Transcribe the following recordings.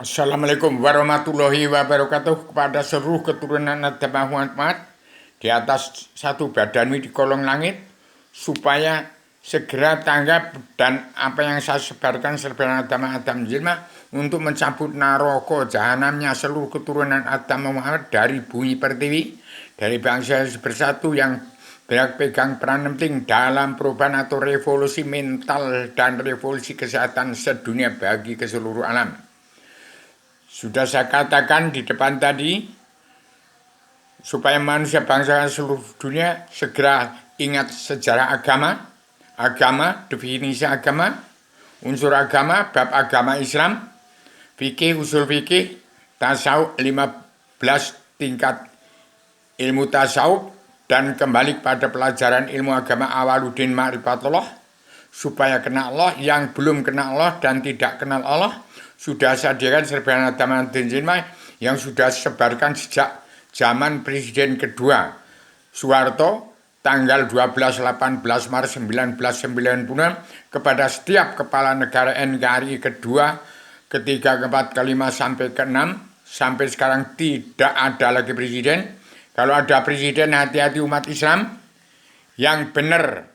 Assalamualaikum warahmatullahi wabarakatuh kepada seluruh keturunan Adam Muhammad di atas satu badan di kolong langit supaya segera tanggap dan apa yang saya sebarkan serba Adam Jilma untuk mencabut naroko jahanamnya seluruh keturunan Adam Muhammad dari bumi pertiwi, dari bangsa bersatu yang pegang peran penting dalam perubahan atau revolusi mental dan revolusi kesehatan sedunia bagi keseluruh alam. Sudah saya katakan di depan tadi, supaya manusia bangsa seluruh dunia segera ingat sejarah agama, definisi agama, unsur agama, bab agama Islam, fikih, usul fikih, tasawuf 15 tingkat ilmu tasawuf, dan kembali pada pelajaran ilmu agama Awaluddin Ma'rifatullah, supaya kenal Allah. Yang belum kenal Allah dan tidak kenal Allah sudah sediakan serbanan agama yang sudah sebarkan sejak zaman Presiden kedua Soeharto tanggal 12-18 Maret 1996 kepada setiap kepala negara NKRI kedua, ketiga, keempat, kelima, sampai keenam. Sampai sekarang tidak ada lagi presiden. Kalau ada presiden, hati-hati umat Islam. Yang benar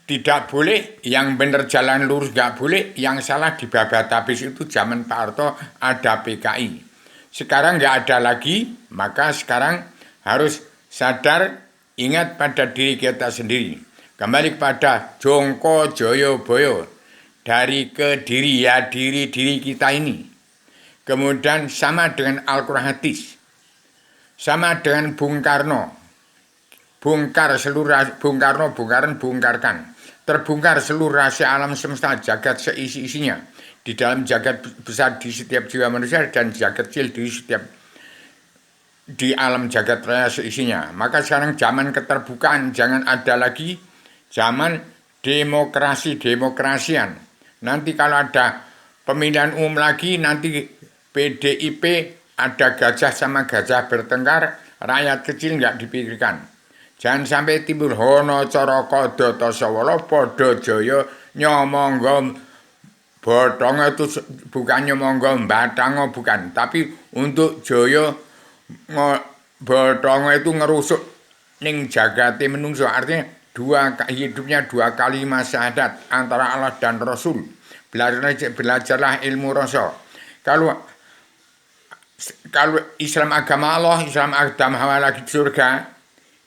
tidak boleh, yang benar jalan lurus nggak boleh, yang salah dibabat habis. Itu zaman Pak Harto ada PKI. Sekarang nggak ada lagi, maka sekarang harus sadar, ingat pada diri kita sendiri. Kembali kepada Jongko Joyoboyo, dari ke diri, ya diri kita ini. Kemudian sama dengan Al-Quran hadis, sama dengan Bung Karno, bongkarkan. Terbongkar seluruh rahasia alam semesta, jagat seisi-isinya. Di dalam jagat besar di setiap jiwa manusia dan jagat kecil di alam jagat raya seisinya. Maka sekarang zaman keterbukaan, jangan ada lagi zaman demokrasian. Nanti kalau ada pemilihan umum lagi, nanti PDIP ada gajah sama gajah bertengkar, rakyat kecil nggak dipikirkan. Jangan sampai timbul hono coroko doto sawolo podo joyo nyomonggo botong. Itu bukan nyomonggo batango, bukan, tapi untuk joyo botong itu ngerusuk ning jagate menungso. Artinya hidupnya dua kalimat syahadat antara Allah dan Rasul. Belajarlah ilmu Rasul. Kalau Islam agama Allah, Islam agama Hawa lagi surga,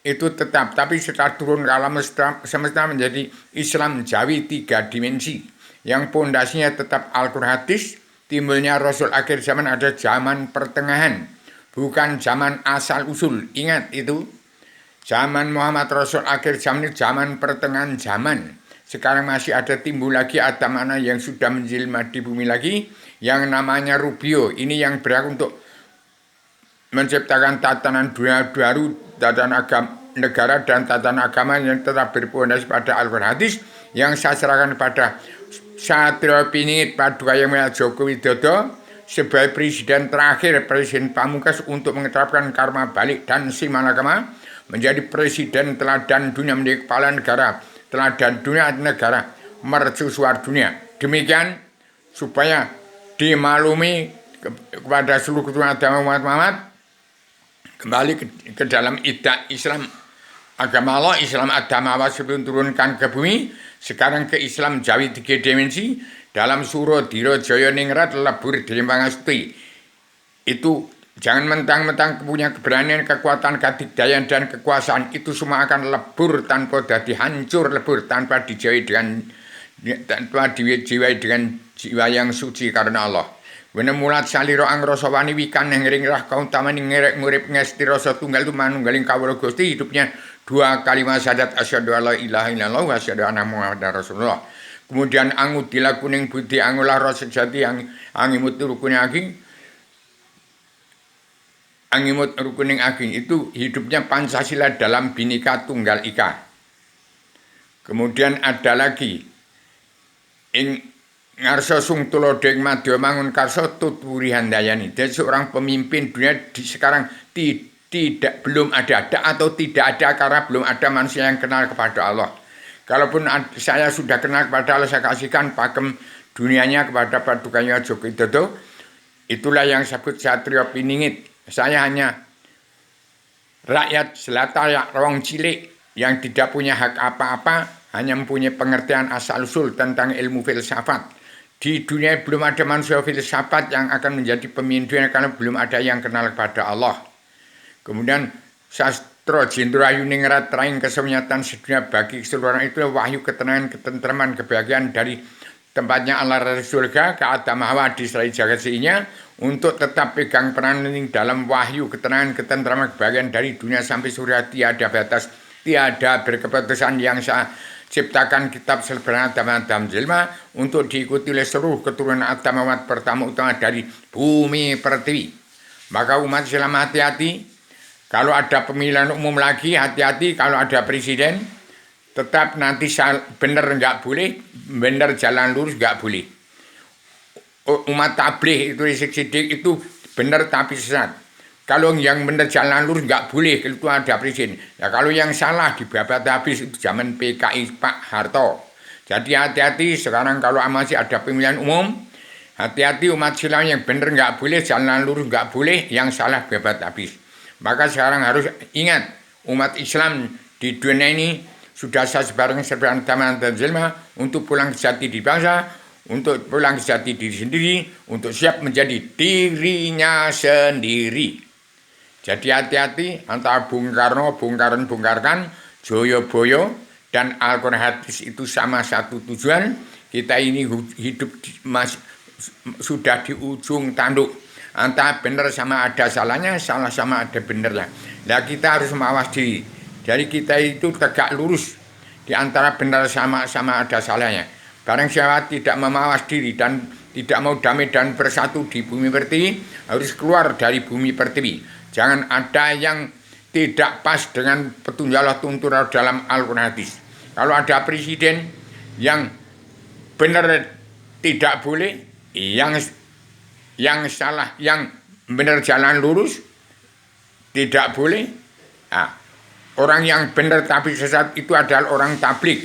itu tetap, tapi setelah turun ke alam semesta menjadi Islam Jawi 3 dimensi yang pondasinya tetap Al-Quran hadis. Timbulnya Rasul akhir zaman ada zaman pertengahan, bukan zaman asal usul. Ingat itu, zaman Muhammad Rasul akhir zaman itu zaman pertengahan zaman. Sekarang masih ada timbul lagi, ada mana yang sudah menjelma di bumi lagi, yang namanya Rubio. Ini yang berhak untuk menciptakan tatanan dunia baru, tatanan agama negara dan tatanan agama yang tetap berpondasi pada Al-Quran hadis, yang saya serahkan pada Satrio Piningit Paduka Yang Mulia Joko Widodo sebagai presiden terakhir, presiden pamungkas untuk menetapkan karma balik dan simalakama, menjadi presiden teladan dunia, menjadi kepala negara teladan dunia, negara mercusuar dunia. Demikian supaya dimaklumi kepada seluruh keturunan agama Muhammad, kembali ke dalam Islam agama Allah, Islam agama Allah sebelum turunkan ke bumi. Sekarang ke Islam Jawi 3 dimensi dalam surah Diro Joyo Ningrat lebur Dilimpangasti. Itu jangan mentang-mentang punya keberanian, kekuatan, kadikdayan dan kekuasaan, itu semua akan lebur tanpa hancur lebur, tanpa dijiwai dengan jiwa yang suci karena Allah. Wena mulat saliro angroso wani wikan nengring rah kaum tamani ngerek ngurip ngesti rasa tunggal tu manunggaling kawula Gusti. Hidupnya 2 kalimat syahadat asyhadu alla ilaha illallah wa asyhadu anna muhammadar rasulullah. Kemudian angut dilakuning budi angulah rasa sejati angimut rukuning aging. Itu hidupnya Pancasila dalam Bhinneka Tunggal Ika. Kemudian ada lagi ngarso sung tulodeng madya mangun karso tuturi handayani. Dia seorang pemimpin dunia sekarang belum ada atau tidak ada karena belum ada manusia yang kenal kepada Allah. Kalaupun saya sudah kenal kepada Allah, saya kasihkan pakem dunianya kepada Paduka Joko Widodo. Itulah yang disebut satrio piningit. Saya hanya rakyat jelata rawang cilik yang tidak punya hak apa-apa, hanya mempunyai pengertian asal-usul tentang ilmu filsafat. Di dunia belum ada manusia filsafat yang akan menjadi pemimpin karena belum ada yang kenal kepada Allah. Kemudian sastro Jindrayu ningrat traing kesunyatan sedunia bagi keseluruhan itu wahyu ketenangan, ketentraman, kebahagiaan dari tempatnya Allah dari surga ke Adam Hawa di selai jagat seinya untuk tetap pegang peran penting dalam wahyu ketenangan, ketentraman, kebahagiaan dari dunia sampai surga tiada batas, tiada berkeputusan yang saya ciptakan kitab selebaran Adam Jelma untuk diikuti oleh seluruh keturunan Adam umat pertama utama dari bumi pertiwi. Maka umat Islam hati-hati, kalau ada pemilihan umum lagi hati-hati, kalau ada presiden tetap nanti benar nggak boleh, benar jalan lurus nggak boleh. Umat tabligh itu sidik itu benar tapi sesat. Kalau yang benar jalan lurus nggak boleh, itu ada presiden. Ya kalau yang salah dibabat habis itu zaman PKI Pak Harto. Jadi hati-hati sekarang kalau masih ada pemilihan umum, hati-hati umat Islam yang benar nggak boleh, jalan lurus nggak boleh, yang salah babat habis. Maka sekarang harus ingat umat Islam di dunia ini sudah saya sebarang taman dan jelma untuk pulang ke jati di bangsa, untuk pulang ke jati diri sendiri, untuk siap menjadi dirinya sendiri. Jadi hati-hati antara Bung Karno, Bung Karno, Joyoboyo, dan Al-Quran hadis itu sama satu tujuan. Kita ini hidup sudah di ujung tanduk. Antara benar sama ada salahnya, salah sama ada benernya. Nah kita harus mawas diri. Jadi kita itu tegak lurus di antara benar sama ada salahnya. Barang siapa tidak memawas diri dan tidak mau damai dan bersatu di bumi pertiwi, harus keluar dari bumi pertiwi. Jangan ada yang tidak pas dengan petunjuk Allah tuntunan dalam Al-Quran hadis. Kalau ada presiden yang benar tidak boleh, yang salah, yang benar jalan lurus tidak boleh. Nah, orang yang benar tapi sesat itu adalah orang tabligh,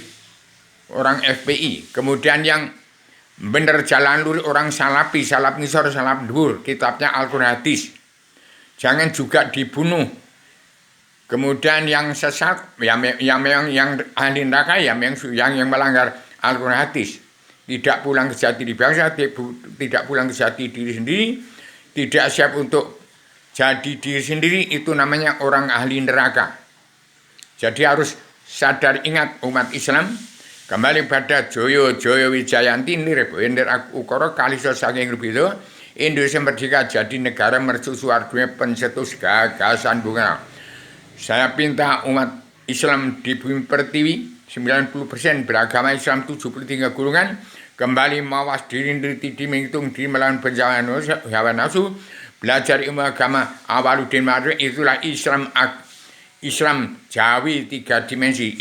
orang FPI. Kemudian yang benar jalan lurus orang salafi, salaf nisor, salaf dhuhur, kitabnya Al-Quran hadis. Jangan juga dibunuh. Kemudian yang sesat, yang ahli neraka, yang melanggar Al-Quran hadis. Tidak pulang ke jati di bangsa, tidak pulang ke jati diri sendiri, tidak siap untuk jadi diri sendiri, itu namanya orang ahli neraka. Jadi harus sadar, ingat umat Islam, kembali pada Joyo Wijayanti nirbendir ukara kalisa saking rubito Indonesia merdeka jadi negara mercusuar dunia pencetus gagasan bunga. Saya pinta umat Islam di bumi pertiwi 90% beragama Islam, 73 golongan, kembali mawas diri menghitung diri melawan pencapaian hawa nafsu, belajar ilmu agama Awaluddin Ma'ruf. Itulah Islam Jawi 3 dimensi.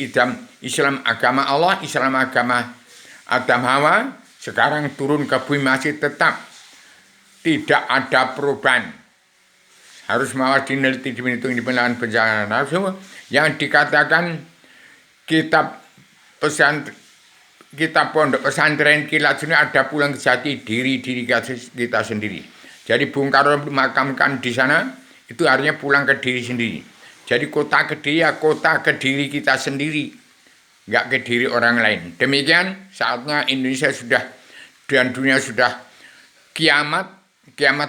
Islam agama Allah, Islam agama Adam Hawa. Sekarang turun ke bumi masih tetap tidak ada perubahan. Harus mawas dineliti dihitung di pelawan pencarian nafsu. Yang dikatakan kitab pondok pesantren kilat sini ada pulang ke jati diri kita sendiri. Jadi Bung Karno dimakamkan di sana itu artinya pulang ke diri sendiri. Jadi kota Kediri ya kota Kediri kita sendiri, nggak ke diri orang lain. Demikian saatnya Indonesia sudah dan dunia sudah kiamat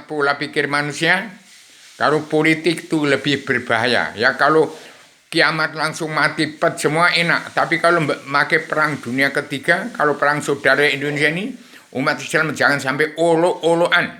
pola pikir manusia. Kalau politik itu lebih berbahaya. Ya kalau kiamat langsung mati pet semua enak. Tapi kalau memakai perang dunia ketiga, kalau perang saudara Indonesia ini, umat Islam jangan sampai olo-oloan.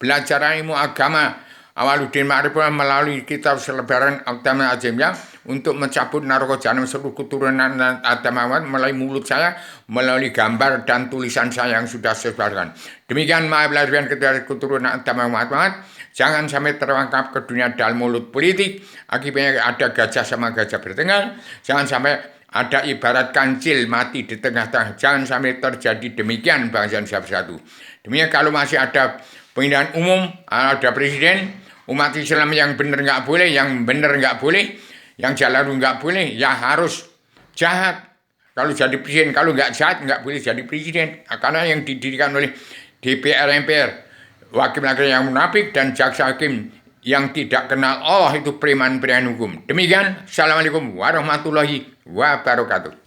Belajar ilmu agama Awaluddin Ma'ruf melalui kitab selebaran Al-Tamil Azimnya untuk mencabut narkoba jahanam seluruh keturunan Adam Awad melalui mulut saya, melalui gambar dan tulisan saya yang sudah saya sebarkan. Demikian maafkan keturunan Adam Awad. Jangan sampai terangkap ke dunia dalam mulut politik. Akibatnya ada gajah sama gajah bertengkar. Jangan sampai ada ibarat kancil mati di tengah-tengah. Jangan sampai terjadi demikian bangsa Indonesia bersatu. Demikian kalau masih ada pemilihan umum, ada presiden, umat Islam yang benar nggak boleh, yang benar nggak boleh, yang jalan nggak boleh, ya harus jahat. Kalau jadi presiden, kalau nggak jahat nggak boleh jadi presiden. Karena yang didirikan oleh DPR MPR wakil-wakil yang munafik dan jaksa hakim yang tidak kenal Allah itu preman-preman hukum. Demikian, Assalamualaikum warahmatullahi wabarakatuh.